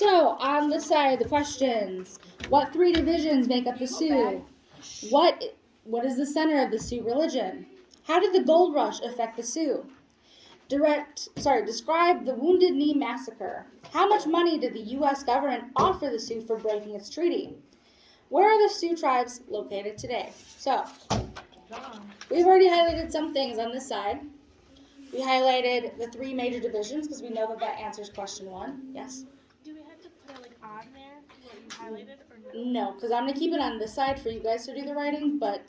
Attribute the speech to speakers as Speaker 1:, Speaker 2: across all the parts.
Speaker 1: So, on the side, the questions. What three divisions make up the Sioux? What is the center of the Sioux religion? How did the gold rush affect the Sioux? Describe the Wounded Knee Massacre. How much money did the U.S. government offer the Sioux for breaking its treaty? Where are the Sioux tribes located today? So, we've already highlighted some things on this side. We highlighted the three major divisions because we know that answers question 1. Yes?
Speaker 2: Do we have to put it like on there, what you highlighted, or no?
Speaker 1: No, because I'm going to keep it on this side for you guys to do the writing, but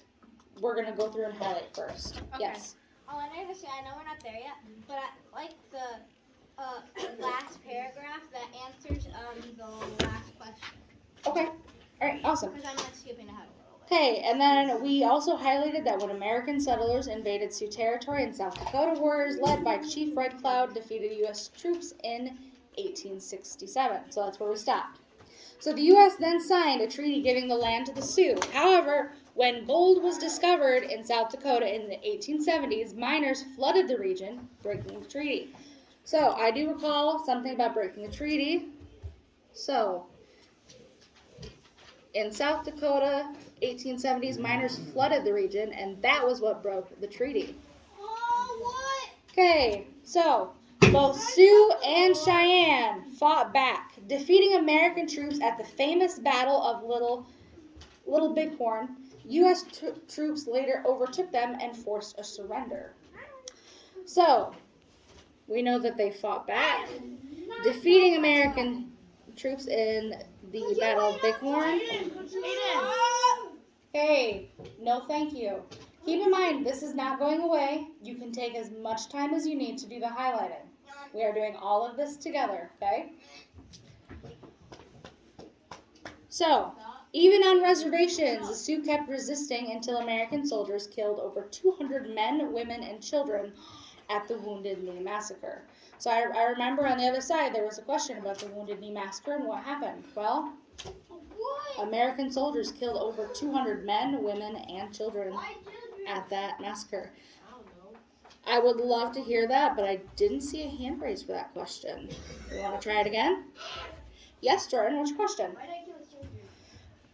Speaker 1: we're going to go through and highlight first.
Speaker 2: Okay.
Speaker 1: Yes?
Speaker 3: I wanted to say, I know we're not there yet, but I like the last paragraph that answers the last question.
Speaker 1: Okay. All right, awesome.
Speaker 3: Because I'm like skipping ahead a little bit.
Speaker 1: Okay, and then we also highlighted that when American settlers invaded Sioux territory in South Dakota, warriors led by Chief Red Cloud defeated U.S. troops in 1867. So that's where we stopped. So the U.S. then signed a treaty giving the land to the Sioux. However, when gold was discovered in South Dakota in the 1870s, miners flooded the region, breaking the treaty. So I do recall something about breaking the treaty. So in South Dakota, 1870s, miners flooded the region, and that was what broke the treaty.
Speaker 3: Oh, what?
Speaker 1: Okay, so both Sioux and Cheyenne fought back, defeating American troops at the famous Battle of Little Bighorn. U.S. troops later overtook them and forced a surrender. So, we know that they fought back, defeating American troops in the Battle of Bighorn. Hey, no thank you. Keep in mind, this is not going away. You can take as much time as you need to do the highlighting. We are doing all of this together, okay? So, even on reservations, the Sioux kept resisting until American soldiers killed over 200 men, women, and children at the Wounded Knee Massacre. So I remember on the other side there was a question about the Wounded Knee Massacre and what happened. Well, American soldiers killed over 200 men, women, and children at that massacre. I would love to hear that, but I didn't see a hand raised for that question. You want to try it again? Yes, Jordan, what's your question?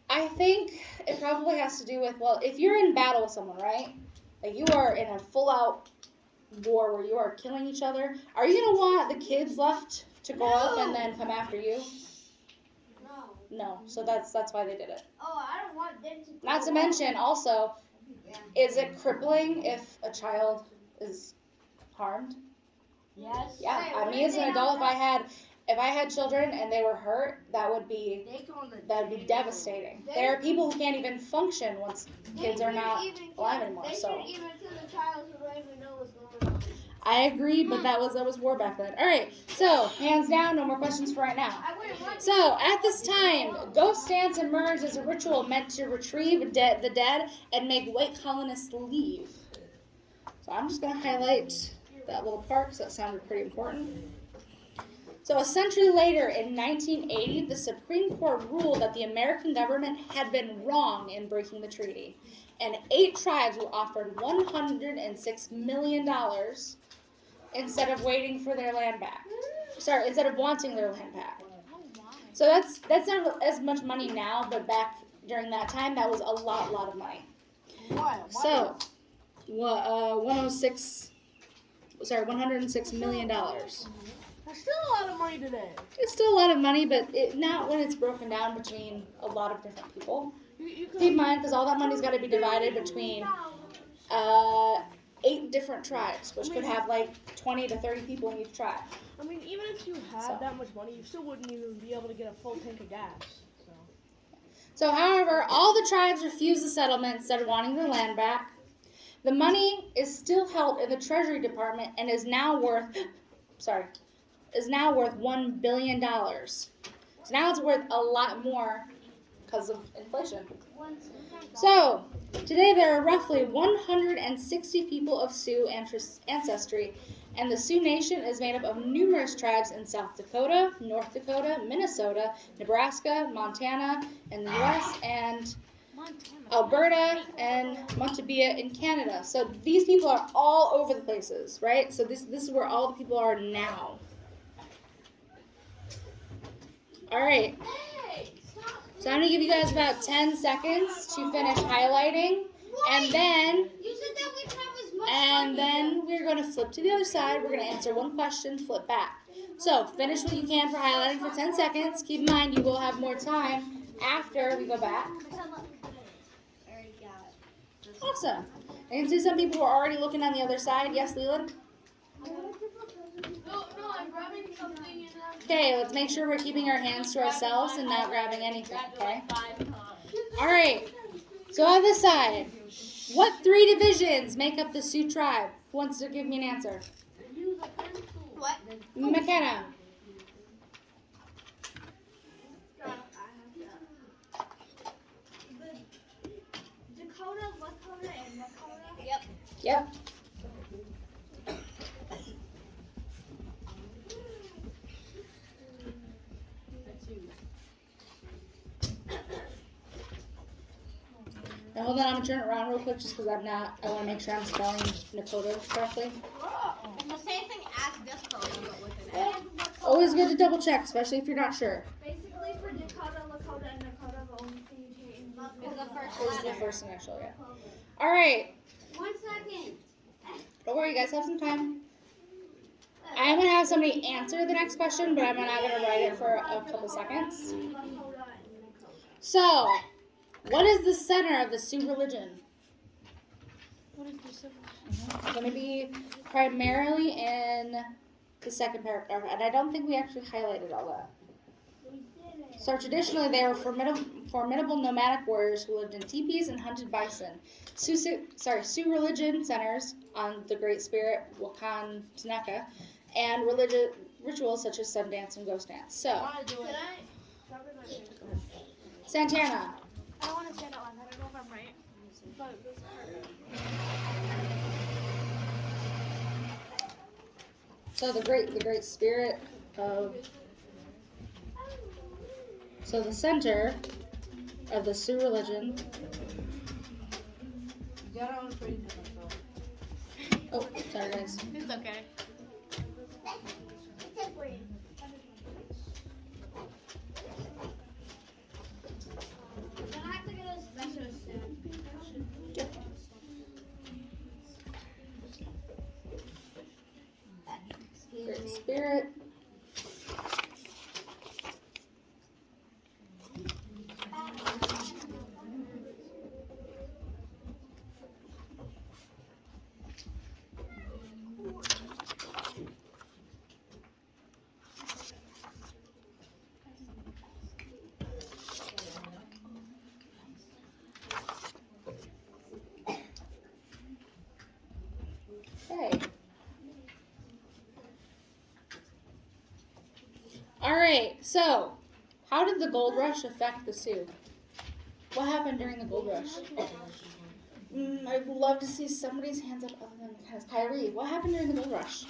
Speaker 1: I think it probably has to do with, well, if you're in battle with someone, right? Like you are in a full-out war where you are killing each other, are you going to want the kids left to grow up and then come after you? No, so that's why they did it.
Speaker 3: Oh, I don't want them to.
Speaker 1: Not to mention, also, is it crippling if a child is harmed?
Speaker 3: Yes.
Speaker 1: Yeah, me as an adult, if I had children and they were hurt, that would be devastating. There are people who can't even function once kids are not alive anymore. So
Speaker 3: Even to the child who don't even know what's going on.
Speaker 1: I agree, but that was war back then. All right, so hands down, no more questions for right now. So at this time, ghost dance emerged as a ritual meant to retrieve the dead and make white colonists leave. So I'm just going to highlight that little part because that sounded pretty important. So a century later, in 1980, the Supreme Court ruled that the American government had been wrong in breaking the treaty, and 8 tribes were offered $106 million instead of waiting for their land back. Instead of wanting their land back. So that's not as much money now, but back during that time, that was a lot of money. So, $106 million.
Speaker 2: That's still a lot of money today.
Speaker 1: It's still a lot of money, but not when it's broken down between a lot of different people. Keep in mind, because all that money's got to be divided between 8 different tribes, which could have like 20 to 30 people in each tribe.
Speaker 2: I mean, even if you had that much money, you still wouldn't even be able to get a full tank of gas.
Speaker 1: So, however, all the tribes refused the settlement instead of wanting their land back. The money is still held in the Treasury Department and is now worth $1 billion. So now it's worth a lot more because of inflation. So, today there are roughly 160 people of Sioux ancestry, and the Sioux Nation is made up of numerous tribes in South Dakota, North Dakota, Minnesota, Nebraska, Montana in the U.S., and Alberta and Montevideo in Canada. So these people are all over the places, right? So this is where all the people are now. All right. So I'm going to give you guys about 10 seconds to finish highlighting. And then
Speaker 3: You said that we have as much
Speaker 1: And then we're going to flip to the other side. We're going to answer one question, flip back. So finish what you can for highlighting for 10 seconds. Keep in mind you will have more time after we go back. Awesome. I can see some people who are already looking on the other side. Yes, Leland?
Speaker 2: No, I'm grabbing something and
Speaker 1: Okay, let's make sure we're keeping our hands to ourselves and not grabbing anything, okay? All right. So on this side, what 3 divisions make up the Sioux tribe? Who wants to give me an answer?
Speaker 3: What?
Speaker 1: McKenna.
Speaker 3: Dakota, Lakota, and Lakota? Yep.
Speaker 1: Yep. Now hold on, I'm gonna turn it around real quick just because I want to make sure I'm spelling Nakota correctly.
Speaker 3: It's the same thing as Dakota, but with an N.
Speaker 1: Always good to double check, especially if you're not sure.
Speaker 4: Basically, for Dakota, Lakota, and Dakota, the only thing you change
Speaker 3: Is the first
Speaker 1: This is the
Speaker 3: letter.
Speaker 1: first initial, yeah. All right.
Speaker 3: 1 second.
Speaker 1: Don't worry, you guys have some time. I'm gonna have somebody answer the next question, but I'm not gonna write it for a couple seconds. So, what is the center of the Sioux religion?
Speaker 2: what is this?
Speaker 1: It's going to be primarily in the second paragraph, and I don't think we actually highlighted all that. So traditionally, they were formidable nomadic warriors who lived in teepees and hunted bison. Sioux religion centers on the Great Spirit, Wakantaneka, and religious rituals such as sun dance and ghost dance. So, Santana.
Speaker 4: I don't want to stand out loud. I don't know if I'm right. But this part.
Speaker 1: So the Great Spirit of. So the center of the Sioux religion. Oh, sorry guys.
Speaker 2: It's okay.
Speaker 3: I have to get a special soon.
Speaker 1: Great Spirit. Okay. All right. So, how did the gold rush affect the Sioux? What happened during the gold rush? I'd love to see somebody's hands up other than McKenna's. Kyrie, what happened during the gold rush?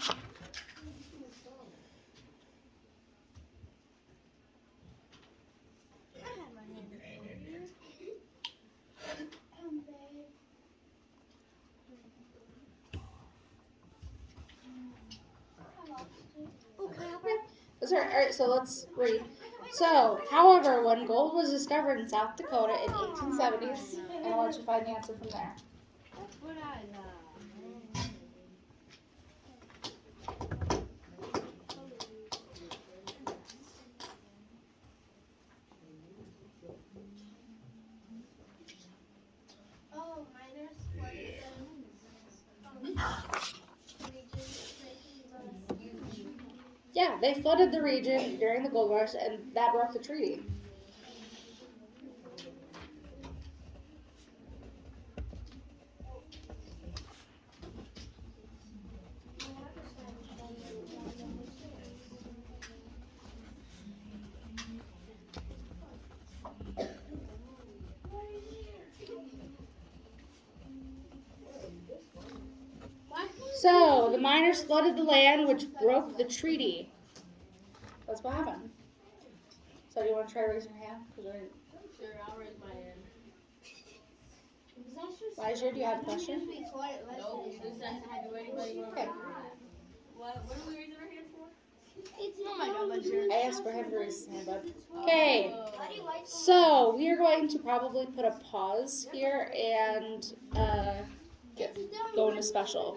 Speaker 1: That's all right, so let's read. So, however, when gold was discovered in South Dakota in 1870s, and I'll let you find the answer from there.
Speaker 3: Oh, minus
Speaker 1: Yeah, they flooded the region during the gold rush, and that broke the treaty. So, the miners flooded the land, which broke the treaty. That's what happened. So, do you want to try raising your hand?
Speaker 2: Sure, I'll raise my hand.
Speaker 1: Elijah, do you have a question?
Speaker 2: No, this has to do anybody.
Speaker 1: Okay.
Speaker 2: What are we raising our hand for?
Speaker 4: Oh my god, that's yours.
Speaker 1: I asked for him to raise his hand up. Okay, so we are going to probably put a pause here and go into special.